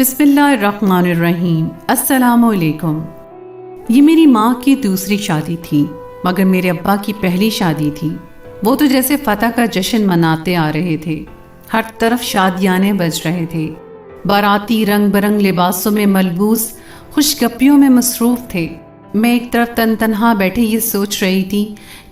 बिस्मिल्लाहिर्रहमानिर्रहीम। अस्सलाम वालेकुम। ये मेरी माँ की दूसरी शादी थी, मगर मेरे अब्बा की पहली शादी थी। वो तो जैसे फतह का जश्न मनाते आ रहे थे। हर तरफ शादियाने बज रहे थे। बाराती रंग बिरंग लिबासों में मलबूस खुशगपियों में मसरूफ़ थे। मैं एक तरफ तनहा बैठे ये सोच रही थी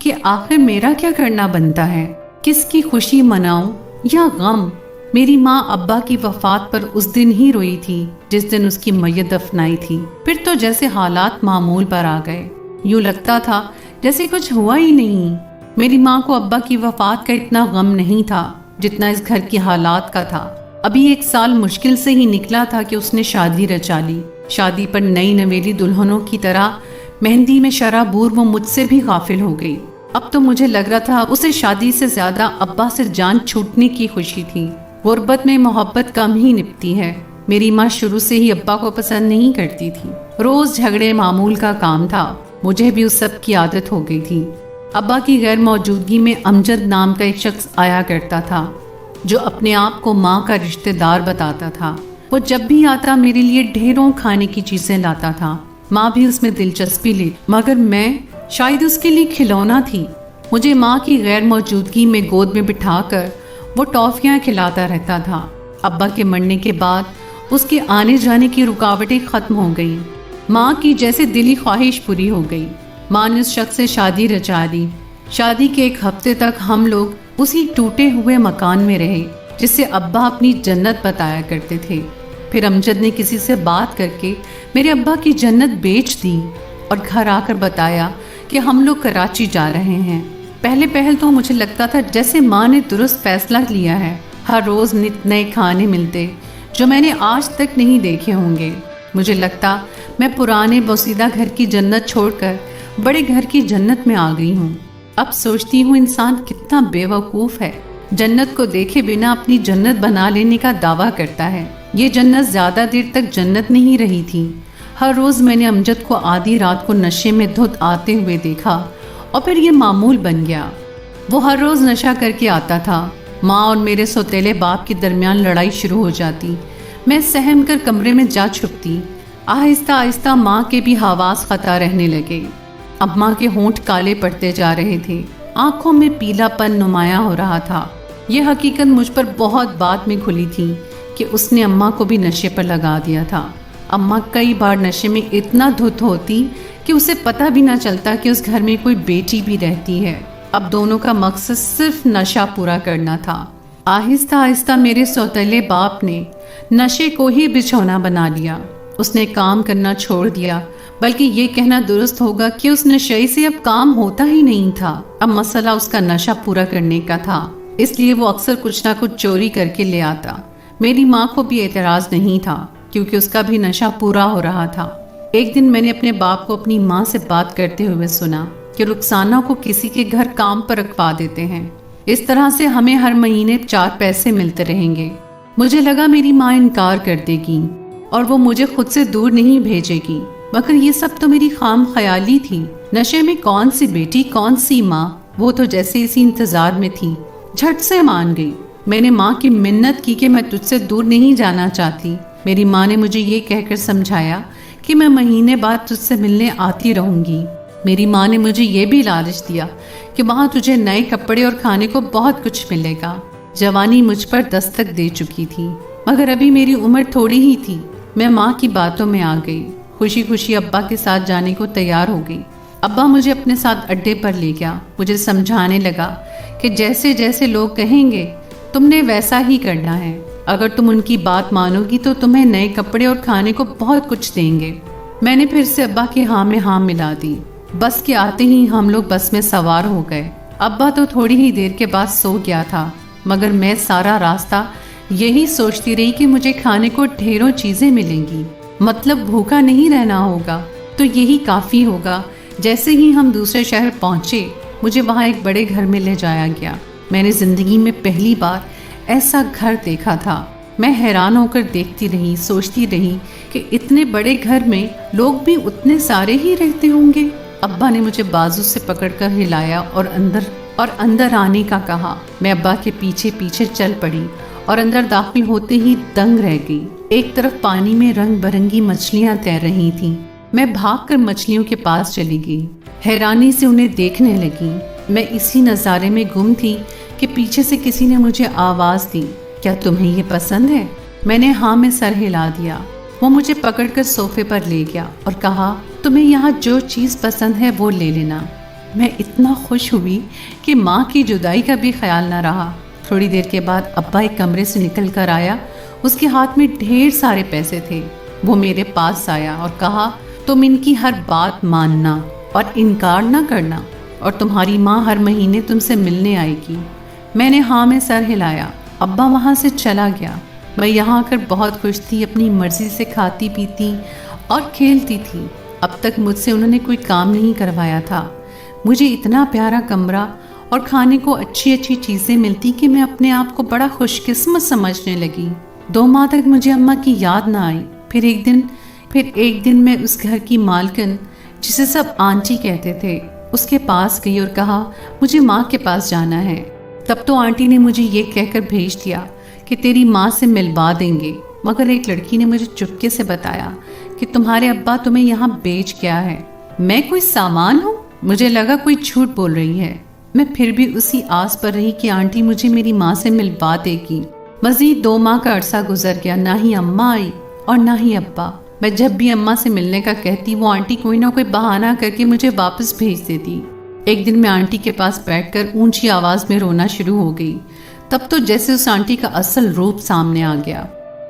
कि आखिर मेरा क्या करना बनता है, किसकी खुशी मनाऊं या गम। मेरी माँ अब्बा की वफात पर उस दिन ही रोई थी जिस दिन उसकी मैयत दफनाई थी। फिर तो जैसे हालात मामूल पर आ गए, यूँ लगता था जैसे कुछ हुआ ही नहीं। मेरी माँ को अब्बा की वफात का इतना गम नहीं था जितना इस घर की हालात का था। अभी 1 साल मुश्किल से ही निकला था कि उसने शादी रचा ली। शादी पर नई नवेली दुल्हनों की तरह मेहंदी में शराबूर वो मुझसे भी गाफिल हो गई। अब तो मुझे लग रहा था उसे शादी से ज्यादा अब्बा से जान छूटने की खुशी थी। गुर्बत में मोहब्बत कम ही निपती है। मेरी माँ शुरू से ही अब्बा को पसंद नहीं करती थी। रोज झगड़े मामूल का काम था। मुझे भी उस सब की आदत हो गई थी। अब्बा की गैर मौजूदगी में अमजद नाम का एक शख्स आया करता था जो अपने आप को माँ का रिश्तेदार बताता था। वो जब भी आता मेरे लिए ढेरों खाने की चीजें लाता था। माँ भी उसमें दिलचस्पी ली, मगर मैं शायद उसके लिए खिलौना थी। मुझे माँ की गैर मौजूदगी में गोद में बिठाकर वो टॉफियाँ खिलाता रहता था। अब्बा के मरने के बाद उसके आने जाने की रुकावटें खत्म हो गई। माँ की जैसे दिली ख्वाहिश पूरी हो गई। माँ ने उस शख्स से शादी रचा दी। शादी के 1 हफ्ते तक हम लोग उसी टूटे हुए मकान में रहे जिसे अब्बा अपनी जन्नत बताया करते थे। फिर अमजद ने किसी से बात करके मेरे अब्बा की जन्नत बेच दी और घर आकर बताया कि हम लोग कराची जा रहे हैं। पहल तो मुझे लगता था जैसे माँ ने दुरुस्त फैसला लिया है। हर रोज़ नित नए खाने मिलते जो मैंने आज तक नहीं देखे होंगे। मुझे लगता मैं पुराने बोसीदा घर की जन्नत छोड़कर बड़े घर की जन्नत में आ गई हूँ। अब सोचती हूँ इंसान कितना बेवकूफ़ है, जन्नत को देखे बिना अपनी जन्नत बना लेने का दावा करता है। ये जन्नत ज़्यादा देर तक जन्नत नहीं रही थी। हर रोज़ मैंने अमजद को आधी रात को नशे में धुत आते हुए देखा और फिर ये मामूल बन गया। वो हर रोज़ नशा करके आता था। माँ और मेरे सौतेले बाप के दरमियान लड़ाई शुरू हो जाती। मैं सहम कर कमरे में जा छुपती। आहिस्ता आहिस्ता माँ के भी हवास खता रहने लगे। अब माँ के होंठ काले पड़ते जा रहे थे, आंखों में पीलापन नुमायां हो रहा था। यह हकीकत मुझ पर बहुत बाद में खुली थी कि उसने अम्मा को भी नशे पर लगा दिया था। अम्मा कई बार नशे में इतना धुत होती कि उसे पता भी ना चलता कि उस घर में कोई बेटी भी रहती है। अब दोनों का मकसद सिर्फ नशा पूरा करना था। आहिस्ता आहिस्ता मेरे सौतेले बाप ने नशे को ही बिछौना बना लिया। उसने काम करना छोड़ दिया, बल्कि ये कहना दुरुस्त होगा कि उस नशे से अब काम होता ही नहीं था। अब मसला उसका नशा पूरा करने का था, इसलिए वो अक्सर कुछ ना कुछ चोरी करके ले आता। मेरी माँ को भी एतराज़ नहीं था क्योंकि उसका भी नशा पूरा हो रहा था। एक दिन मैंने अपने बाप को अपनी माँ से बात करते हुए सुना कि रुखसाना को किसी के घर काम पर रखवा देते हैं। इस तरह से हमें हर महीने 4 पैसे मिलते रहेंगे। मुझे लगा मेरी माँ इनकार कर देगी और वो मुझे खुद से दूर नहीं भेजेगी, मगर ये सब तो मेरी खाम ख्याली थी। नशे में कौन सी बेटी, कौन सी माँ, वो तो जैसे इसी इंतजार में थी। झट से मान गई। मैंने माँ की मिन्नत की कि मैं तुझसे दूर नहीं जाना चाहती। मेरी माँ ने मुझे ये कहकर समझाया कि मैं महीने बाद तुझसे मिलने आती रहूंगी। मेरी माँ ने मुझे ये भी लालच दिया कि वहाँ तुझे नए कपड़े और खाने को बहुत कुछ मिलेगा। जवानी मुझ पर दस्तक दे चुकी थी, मगर अभी मेरी उम्र थोड़ी ही थी। मैं माँ की बातों में आ गई। खुशी खुशी अब्बा के साथ जाने को तैयार हो गई। अब्बा मुझे अपने साथ अड्डे पर ले गया। मुझे समझाने लगा कि जैसे जैसे लोग कहेंगे तुमने वैसा ही करना है। अगर तुम उनकी बात मानोगी तो तुम्हें नए कपड़े और खाने को बहुत कुछ देंगे। मैंने फिर से अब्बा की हाँ में हाँ मिला दी। बस के आते ही हम लोग बस में सवार हो गए। अब्बा तो थोड़ी ही देर के बाद सो गया था, मगर मैं सारा रास्ता यही सोचती रही कि मुझे खाने को ढेरों चीज़ें मिलेंगी, मतलब भूखा नहीं रहना होगा, तो यही काफ़ी होगा। जैसे ही हम दूसरे शहर पहुँचे, मुझे वहाँ एक बड़े घर में ले जाया गया। मैंने ज़िंदगी में पहली बार ऐसा घर देखा था। मैं हैरान होकर देखती रही, सोचती रही कि इतने बड़े घर में लोग भी उतने सारे ही रहते होंगे। अब्बा ने मुझे बाजू से पकड़कर हिलाया और अंदर आने का कहा। मैं अब्बा के पीछे पीछे चल पड़ी और अंदर दाखिल होते ही दंग रह गई। एक तरफ पानी में रंग बिरंगी मछलियां तैर रही थीं। मैं भागकर मछलियों के पास चली गई, हैरानी से उन्हें देखने लगी। मैं इसी नज़ारे में गुम थी कि पीछे से किसी ने मुझे आवाज़ दी, क्या तुम्हें ये पसंद है? मैंने हाँ में सर हिला दिया। वो मुझे पकड़कर सोफे पर ले गया और कहा, तुम्हें यहाँ जो चीज़ पसंद है वो ले लेना। मैं इतना खुश हुई कि माँ की जुदाई का भी ख्याल न रहा। थोड़ी देर के बाद अब्बा एक कमरे से निकल कर आया। उसके हाथ में ढेर सारे पैसे थे। वो मेरे पास आया और कहा, तुम इनकी हर बात मानना और इनकार ना करना, और तुम्हारी माँ हर महीने तुमसे मिलने आएगी। मैंने हाँ में सर हिलाया। अब्बा वहाँ से चला गया। मैं यहाँ आकर बहुत खुश थी, अपनी मर्जी से खाती पीती और खेलती थी। अब तक मुझसे उन्होंने कोई काम नहीं करवाया था। मुझे इतना प्यारा कमरा और खाने को अच्छी अच्छी चीज़ें मिलती कि मैं अपने आप को बड़ा खुशकिस्मत समझने लगी। 2 माह तक मुझे अम्मा की याद ना आई। फिर एक दिन मैं उस घर की मालकिन, जिसे सब आंटी कहते थे, उसके पास गई और कहा, मुझे माँ के पास जाना है। तब तो आंटी ने मुझे ये कहकर भेज दिया कि तेरी माँ से मिलवा देंगे, मगर एक लड़की ने मुझे चुपके से बताया कि तुम्हारे अब्बा तुम्हें यहाँ बेच गया है। मैं कोई सामान हूँ? मुझे लगा कोई झूठ बोल रही है। मैं फिर भी उसी आस पर रही कि आंटी मुझे मेरी माँ से मिलवा देगी। मजीद 2 माह का अरसा गुजर गया। ना ही अम्मा आई और ना ही अब्बा। मैं जब भी अम्मा से मिलने का कहती, वो आंटी कोई ना कोई बहाना करके मुझे वापस भेज देती। एक दिन मैं आंटी के पास बैठकर ऊंची आवाज में रोना शुरू हो गई। तब तो जैसे उस आंटी का असल रूप सामने आ गया।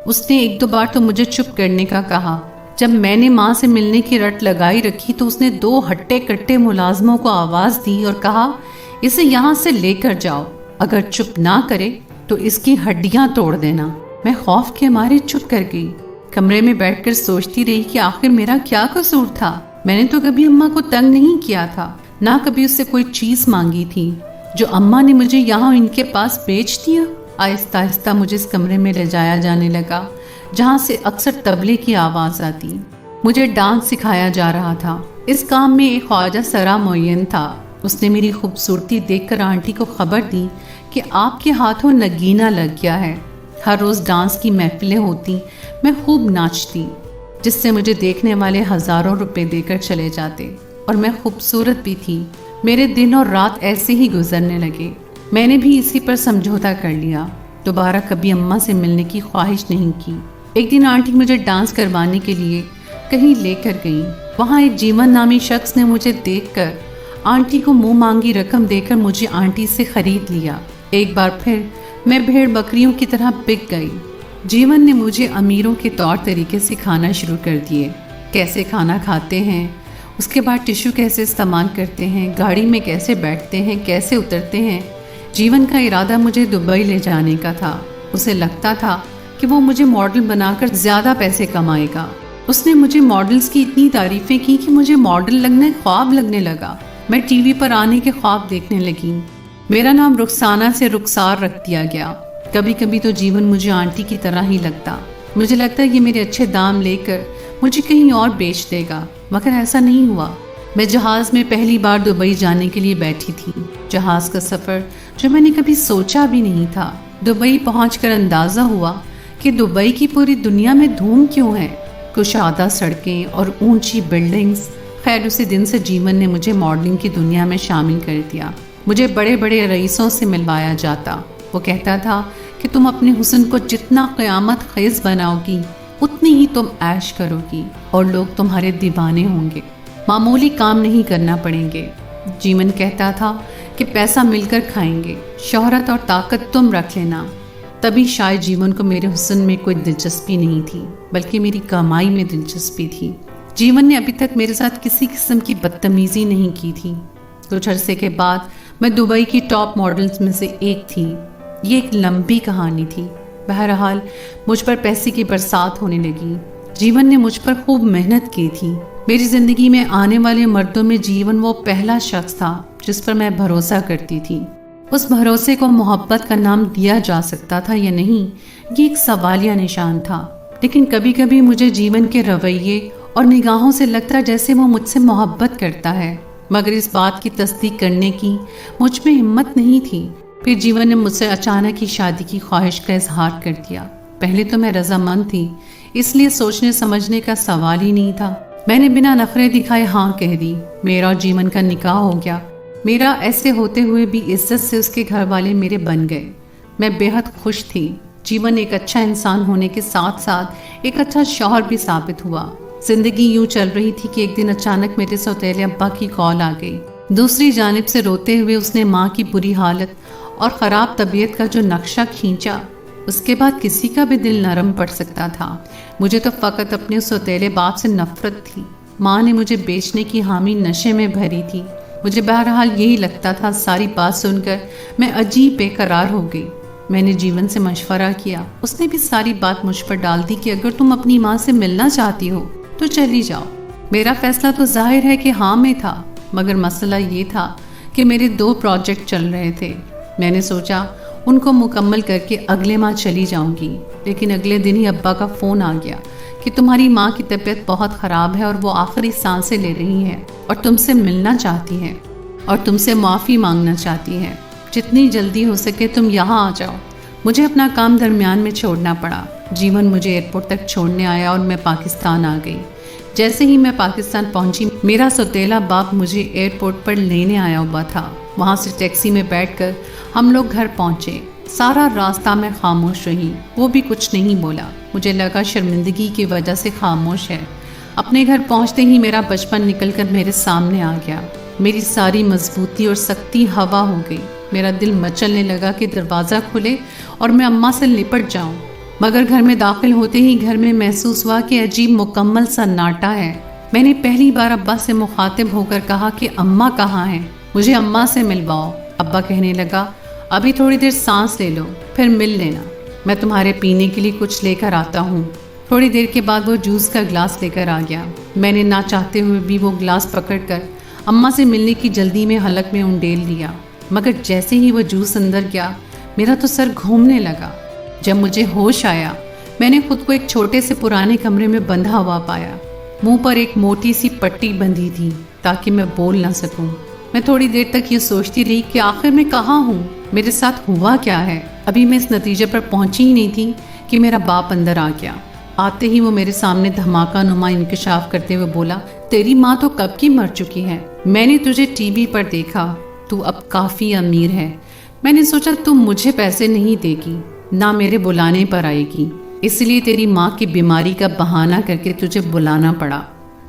उसने 1-2 बार तो मुझे चुप करने का कहा। जब मैंने माँ से मिलने की रट लगाई रखी तो उसने 2 हट्टे कट्टे मुलाजमों को आवाज दी और कहा, इसे यहाँ से लेकर जाओ, अगर चुप ना करे तो इसकी हड्डियां तोड़ देना। मैं खौफ के मारे चुप कर गई। कमरे में बैठकर सोचती रही कि आखिर मेरा क्या कसूर था। मैंने तो कभी अम्मा को तंग नहीं किया था, ना कभी उससे कोई चीज मांगी थी, जो अम्मा ने मुझे यहाँ इनके पास बेच दिया। आहिस्ता आहिस्ता मुझे इस कमरे में ले जाया जाने लगा, जहाँ से अक्सर तबले की आवाज आती। मुझे डांस सिखाया जा रहा था। इस काम में एक ख्वाजा सरा मुअय्यन था। उसने मेरी खूबसूरती देखकर आंटी को खबर दी कि आपके हाथों नगीना लग गया है। हर रोज़ डांस की महफिलें होती, मैं खूब नाचती, जिससे मुझे देखने वाले हज़ारों रुपए देकर चले जाते, और मैं खूबसूरत भी थी। मेरे दिन और रात ऐसे ही गुजरने लगे। मैंने भी इसी पर समझौता कर लिया। दोबारा कभी अम्मा से मिलने की ख्वाहिश नहीं की। एक दिन आंटी मुझे डांस करवाने के लिए कहीं लेकर गई। वहाँ एक जीवन नामी शख्स ने मुझे देखकर आंटी को मुंह मांगी रकम देकर मुझे आंटी से खरीद लिया। एक बार फिर मैं भेड़ बकरियों की तरह बिक गई। जीवन ने मुझे अमीरों के तौर तरीके सिखाना शुरू कर दिए, कैसे खाना खाते हैं, उसके बाद टिश्यू कैसे इस्तेमाल करते हैं, गाड़ी में कैसे बैठते हैं, कैसे उतरते हैं। जीवन का इरादा मुझे दुबई ले जाने का था। उसे लगता था कि वो मुझे मॉडल बनाकर ज़्यादा पैसे कमाएगा। उसने मुझे मॉडल्स की इतनी तारीफ़ें की कि मुझे मॉडल लगना ख्वाब लगने लगा। मैं टीवी पर आने के ख्वाब देखने लगी। मेरा नाम रुखसाना से रुखसार रख दिया गया। कभी कभी तो जीवन मुझे आंटी की तरह ही लगता। मुझे लगता है कि मेरे अच्छे दाम लेकर मुझे कहीं और बेच देगा, मगर ऐसा नहीं हुआ। मैं जहाज़ में पहली बार दुबई जाने के लिए बैठी थी। जहाज़ का सफ़र जो मैंने कभी सोचा भी नहीं था। दुबई पहुंचकर अंदाज़ा हुआ कि दुबई की पूरी दुनिया में धूम क्यों है। कुशादा सड़कें और ऊंची बिल्डिंग्स। खैर, उसी दिन से जीवन ने मुझे मॉडलिंग की दुनिया में शामिल कर दिया। मुझे बड़े बड़े रईसों से मिलवाया जाता। वो कहता था कि तुम अपने हुस्न को जितना क़यामत ख़ेज़ बनाओगी, उतनी ही तुम ऐश करोगी और लोग तुम्हारे दीवाने होंगे। मामूली काम नहीं करना पड़ेंगे। जीवन कहता था कि पैसा मिलकर खाएंगे, शोहरत और ताकत तुम रख लेना। तभी शायद जीवन को मेरे हुस्न में कोई दिलचस्पी नहीं थी, बल्कि मेरी कमाई में दिलचस्पी थी। जीवन ने अभी तक मेरे साथ किसी किस्म की बदतमीज़ी नहीं की थी। कुछ अरसे के बाद मैं दुबई की टॉप मॉडल्स में से एक थी। ये एक लंबी कहानी थी। बहरहाल मुझ पर पैसे की बरसात होने लगी। जीवन ने मुझ पर खूब मेहनत की थी। मेरी ज़िंदगी में आने वाले मर्दों में जीवन वो पहला शख्स था जिस पर मैं भरोसा करती थी। उस भरोसे को मोहब्बत का नाम दिया जा सकता था या नहीं, ये एक सवालिया निशान था। लेकिन कभी कभी मुझे जीवन के रवैये और निगाहों से लगता जैसे वो मुझसे मोहब्बत करता है, मगर इस बात की तस्दीक करने की मुझ में हिम्मत नहीं थी। फिर जीवन ने मुझसे अचानक ही शादी की ख्वाहिश का इजहार कर दिया। पहले तो मैं रजामंद थी اس لیے سوچنے سمجھنے کا سوال ہی نہیں تھا۔ میں نے بنا نخرے دکھائے ہاں کہہ دی۔ میرا اور جیون کا نکاح ہو گیا۔ میرا ایسے ہوتے ہوئے بھی عزت سے اس کے گھر والے میرے بن گئے۔ میں بے حد خوش تھی۔ جیون ایک اچھا انسان ہونے کے ساتھ ساتھ ایک اچھا شوہر بھی ثابت ہوا۔ زندگی یوں چل رہی تھی کہ ایک دن اچانک میرے سوتیلے ابا کی کال آ گئی۔ دوسری جانب سے روتے ہوئے اس نے ماں کی بری حالت اور خراب طبیعت کا جو نقشہ کھینچا، اس کے بعد کسی کا بھی دل نرم پڑ سکتا تھا۔ مجھے تو فقط اپنے سوتیلے باپ سے نفرت تھی۔ ماں نے مجھے بیچنے کی حامی نشے میں بھری تھی۔ مجھے بہرحال یہی لگتا تھا۔ ساری بات سن کر میں عجیب بے قرار ہو گئی۔ میں نے جیون سے مشورہ کیا۔ اس نے بھی ساری بات مجھ پر ڈال دی کہ اگر تم اپنی ماں سے ملنا چاہتی ہو تو چلی جاؤ۔ میرا فیصلہ تو ظاہر ہے کہ ہاں میں تھا، مگر مسئلہ یہ تھا کہ میرے 2 پروجیکٹ چل رہے تھے۔ میں نے سوچا ان کو مکمل کر کے اگلے ماہ چلی جاؤں گی، لیکن اگلے دن ہی ابا کا فون آ گیا کہ تمہاری ماں کی طبیعت بہت خراب ہے اور وہ آخری سانسیں لے رہی ہے اور تم سے ملنا چاہتی ہے اور تم سے معافی مانگنا چاہتی ہے۔ جتنی جلدی ہو سکے تم یہاں آ جاؤ۔ مجھے اپنا کام درمیان میں چھوڑنا پڑا۔ جیون مجھے ایئرپورٹ تک چھوڑنے آیا اور میں پاکستان آ گئی۔ جیسے ہی میں پاکستان پہنچی، میرا سوتیلا باپ مجھے ایئرپورٹ پر لینے آیا ہوا تھا۔ وہاں سے ٹیکسی میں بیٹھ کر ہم لوگ گھر پہنچے۔ سارا راستہ میں خاموش رہی، وہ بھی کچھ نہیں بولا۔ مجھے لگا شرمندگی کی وجہ سے خاموش ہے۔ اپنے گھر پہنچتے ہی میرا بچپن نکل کر میرے سامنے آ گیا۔ میری ساری مضبوطی اور سختی ہوا ہو گئی۔ میرا دل مچلنے لگا کہ دروازہ کھلے اور میں اماں سے لپٹ جاؤں، مگر گھر میں داخل ہوتے ہی گھر میں محسوس ہوا کہ عجیب مکمل سناٹا ہے۔ میں نے پہلی بار ابا سے مخاطب ہو کر کہا کہ اماں کہاں ہیں، مجھے اماں سے ملواؤ۔ ابا کہنے لگا ابھی تھوڑی دیر سانس لے لو پھر مل لینا، میں تمہارے پینے کے لیے کچھ لے کر آتا ہوں۔ تھوڑی دیر کے بعد وہ جوس کا گلاس لے کر آ گیا۔ میں نے نہ چاہتے ہوئے بھی وہ گلاس پکڑ کر اماں سے ملنے کی جلدی میں حلق میں انڈیل لیا، مگر جیسے ہی وہ جوس اندر گیا میرا تو سر گھومنے لگا۔ جب مجھے ہوش آیا میں نے خود کو ایک چھوٹے سے پرانے کمرے میں بندھا ہوا پایا۔ منہ پر ایک موٹی سی پٹی بندھی تھی تاکہ میں بول نہ سکوں۔ میں تھوڑی دیر تک یہ سوچتی رہی کہ آخر میں کہاں ہوں، میرے ساتھ ہوا کیا ہے۔ ابھی میں اس نتیجے پر پہنچی ہی نہیں تھی کہ میرا باپ اندر آ گیا۔ آتے ہی وہ میرے سامنے دھماکہ نما انکشاف کرتے ہوئے بولا، تیری ماں تو کب کی مر چکی ہے، میں نے تجھے ٹی وی پر دیکھا، تو اب کافی امیر ہے۔ میں نے سوچا تم مجھے پیسے نہیں دے گی، نہ میرے بلانے پر آئے گی، اس لیے تیری ماں کی بیماری کا بہانہ کر کے تجھے بلانا پڑا۔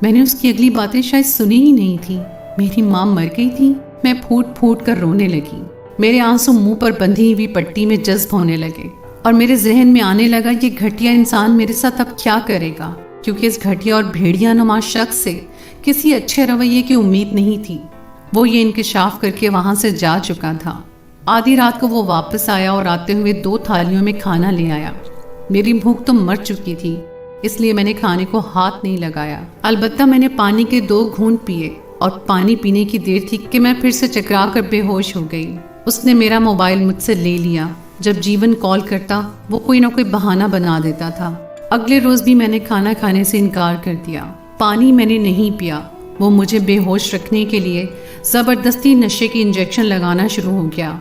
میں نے اس کی اگلی باتیں شاید سنی ہی نہیں تھی۔ میری ماں مر گئی تھی۔ میں پھوٹ پھوٹ کر رونے لگی۔ میرے آنسو منہ پر بندھی ہوئی پٹی میں جذب ہونے لگے اور میرے ذہن میں آنے لگا یہ گھٹیا انسان میرے ساتھ اب کیا کرے گا، کیونکہ اس گھٹیا اور بھیڑیا نما شخص سے کسی اچھے رویے کی امید نہیں تھی۔ وہ یہ انکشاف کر کے وہاں سے جا چکا تھا۔ آدھی رات کو وہ واپس آیا اور آتے ہوئے 2 تھالیوں میں کھانا لے آیا۔ میری بھوک تو مر چکی تھی، اس لیے میں نے کھانے کو ہاتھ نہیں لگایا۔ البتہ میں نے پانی کے 2 گھونٹ پیے اور پانی پینے کی دیر تھی کہ میں پھر سے چکرا کر بے ہوش ہو گئی۔ اس نے میرا موبائل مجھ سے لے لیا۔ جب جیون کال کرتا وہ کوئی نہ کوئی بہانہ بنا دیتا تھا۔ اگلے روز بھی میں نے کھانا کھانے سے انکار کر دیا۔ پانی میں نے نہیں پیا۔ وہ مجھے بے ہوش رکھنے کے لیے زبردستی نشے کی انجیکشن لگانا شروع ہو گیا۔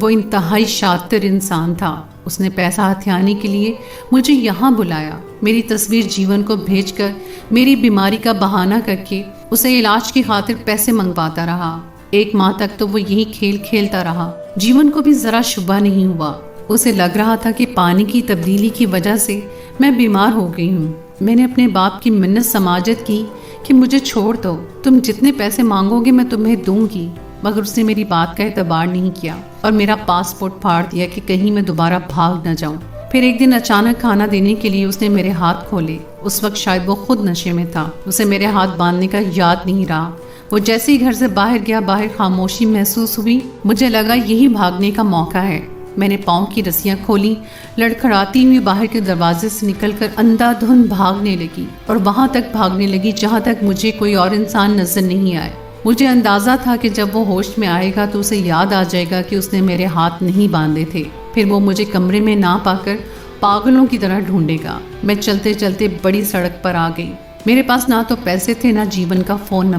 وہ انتہائی شاطر انسان تھا۔ اس نے پیسہ ہتھیانے کے لیے مجھے یہاں بلایا، میری تصویر جیون کو بھیج کر میری بیماری کا بہانہ کر کے اسے علاج کی خاطر پیسے منگواتا رہا۔ 1 ماہ تک تو وہ یہی کھیل کھیلتا رہا۔ جیون کو بھی ذرا شبہ نہیں ہوا۔ اسے لگ رہا تھا کہ پانی کی تبدیلی کی وجہ سے میں بیمار ہو گئی ہوں۔ میں نے اپنے باپ کی منت سماجت کی کہ مجھے چھوڑ دو، تم جتنے پیسے مانگو گے میں تمہیں دوں گی، مگر اس نے میری بات کا اعتبار نہیں کیا اور میرا پاسپورٹ پھاڑ دیا کہ کہیں میں دوبارہ بھاگ نہ جاؤں۔ پھر ایک دن اچانک کھانا دینے کے لیے اس نے میرے ہاتھ کھولے۔ اس وقت شاید وہ خود نشے میں تھا، اسے میرے ہاتھ باندھنے کا یاد نہیں رہا۔ وہ جیسے ہی گھر سے باہر گیا، باہر خاموشی محسوس ہوئی۔ مجھے لگا یہی بھاگنے کا موقع ہے۔ میں نے پاؤں کی رسیاں کھولی، لڑکھڑاتی ہوئی باہر کے دروازے سے نکل کر اندھا دھند بھاگنے لگی اور وہاں تک بھاگنے لگی جہاں تک مجھے کوئی اور انسان نظر نہیں آئے۔ مجھے اندازہ تھا کہ جب وہ ہوش میں آئے گا تو اسے یاد آ جائے گا کہ اس نے میرے ہاتھ نہیں باندھے تھے۔ پھر وہ مجھے کمرے میں نہ پا کر پاگلوں کی طرح ڈھونڈے گا۔ میں چلتے چلتے بڑی سڑک پر آ گئی۔ میرے پاس نہ تو پیسے تھے نہ جیون کا فون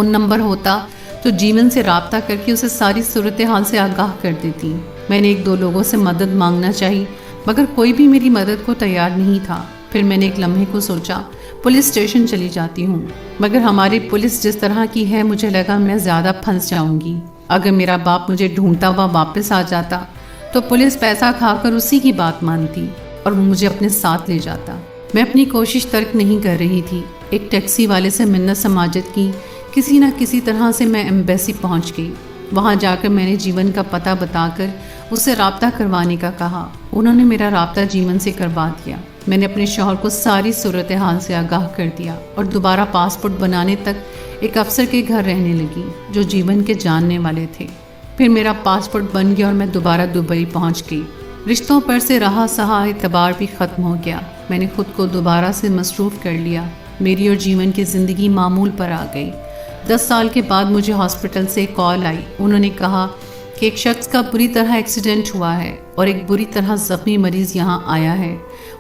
نمبر ہوتا تو جیون سے رابطہ کر کے اسے ساری صورتحال سے آگاہ کر دیتی۔ میں نے 1-2 لوگوں سے مدد مانگنا چاہی، مگر کوئی بھی میری مدد کو تیار نہیں تھا۔ फिर मैंने एक लम्हे को सोचा पुलिस स्टेशन चली जाती हूँ, मगर हमारी पुलिस जिस तरह की है मुझे लगा मैं ज़्यादा फंस जाऊँगी। अगर मेरा बाप मुझे ढूंढता हुआ वापस आ जाता तो पुलिस पैसा खाकर उसी की बात मानती और वो मुझे अपने साथ ले जाता। मैं अपनी कोशिश तर्क नहीं कर रही थी। एक टैक्सी वाले से मिन्नत समाजत की, किसी न किसी तरह से मैं एम्बेसी पहुंच गई। वहां जाकर मैंने जीवन का पता बताकर उससे राब्ता करवाने का कहा। उन्होंने मेरा राब्ता जीवन से करवा दिया। मैंने अपने शौहर को सारी सूरत हाल से आगाह कर दिया और दोबारा पासपोर्ट बनाने तक एक अफसर के घर रहने लगी जो जीवन के जानने वाले थे। फिर मेरा पासपोर्ट बन गया और मैं दोबारा दुबई पहुंच गई। रिश्तों पर से रहा सहा एतबार भी ख़त्म हो गया। मैंने खुद को दोबारा से मसरूफ़ कर लिया। मेरी और जीवन की ज़िंदगी मामूल पर आ गई। 10 साल के बाद मुझे हॉस्पिटल से कॉल आई। उन्होंने कहा कि एक शख्स का बुरी तरह एक्सीडेंट हुआ है और एक बुरी तरह ज़ख्मी मरीज़ यहाँ आया है।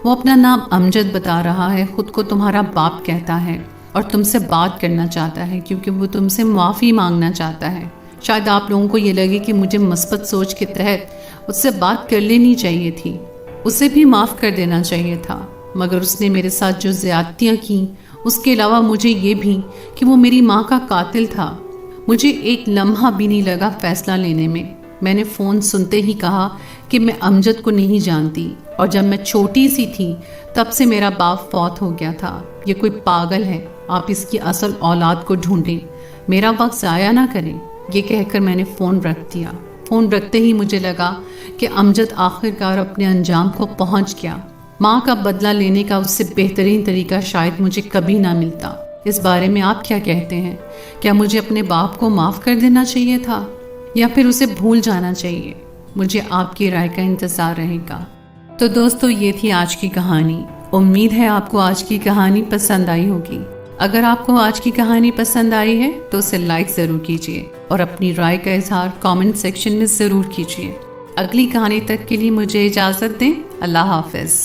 वो अपना नाम अमजद बता रहा है, ख़ुद को तुम्हारा बाप कहता है और तुमसे बात करना चाहता है क्योंकि वो तुमसे माफ़ी मांगना चाहता है। शायद आप लोगों को ये लगे कि मुझे मस्बत सोच के तहत उससे बात कर लेनी चाहिए थी, उसे भी माफ़ कर देना चाहिए था, मगर उसने मेरे साथ जो ज़्यादतियाँ की, उसके अलावा मुझे ये भी कि वो मेरी माँ का कातिल था। मुझे एक लम्हा भी नहीं लगा फैसला लेने में। मैंने फ़ोन सुनते ही कहा कि मैं अमजद को नहीं जानती और जब मैं छोटी सी थी तब से मेरा बाप फौत हो गया था। ये कोई पागल है, आप इसकी असल औलाद को ढूंढें, मेरा वक्त ज़ाया ना करें। ये कहकर मैंने फ़ोन रख दिया। फ़ोन रखते ही मुझे लगा कि अमजद आखिरकार अपने अंजाम को पहुंच गया। माँ का बदला लेने का उससे बेहतरीन तरीका शायद मुझे कभी ना मिलता। इस बारे में आप क्या कहते हैं? क्या मुझे अपने बाप को माफ़ कर देना चाहिए था या फिर उसे भूल जाना चाहिए? मुझे आपकी राय का इंतज़ार रहेगा। तो दोस्तों, ये थी आज की कहानी। उम्मीद है आपको आज की कहानी पसंद आई होगी। अगर आपको आज की कहानी पसंद आई है तो उसे लाइक ज़रूर कीजिए और अपनी राय का इजहार कमेंट सेक्शन में ज़रूर कीजिए। अगली कहानी तक के लिए मुझे इजाज़त दें। अल्लाह हाफ़िज़।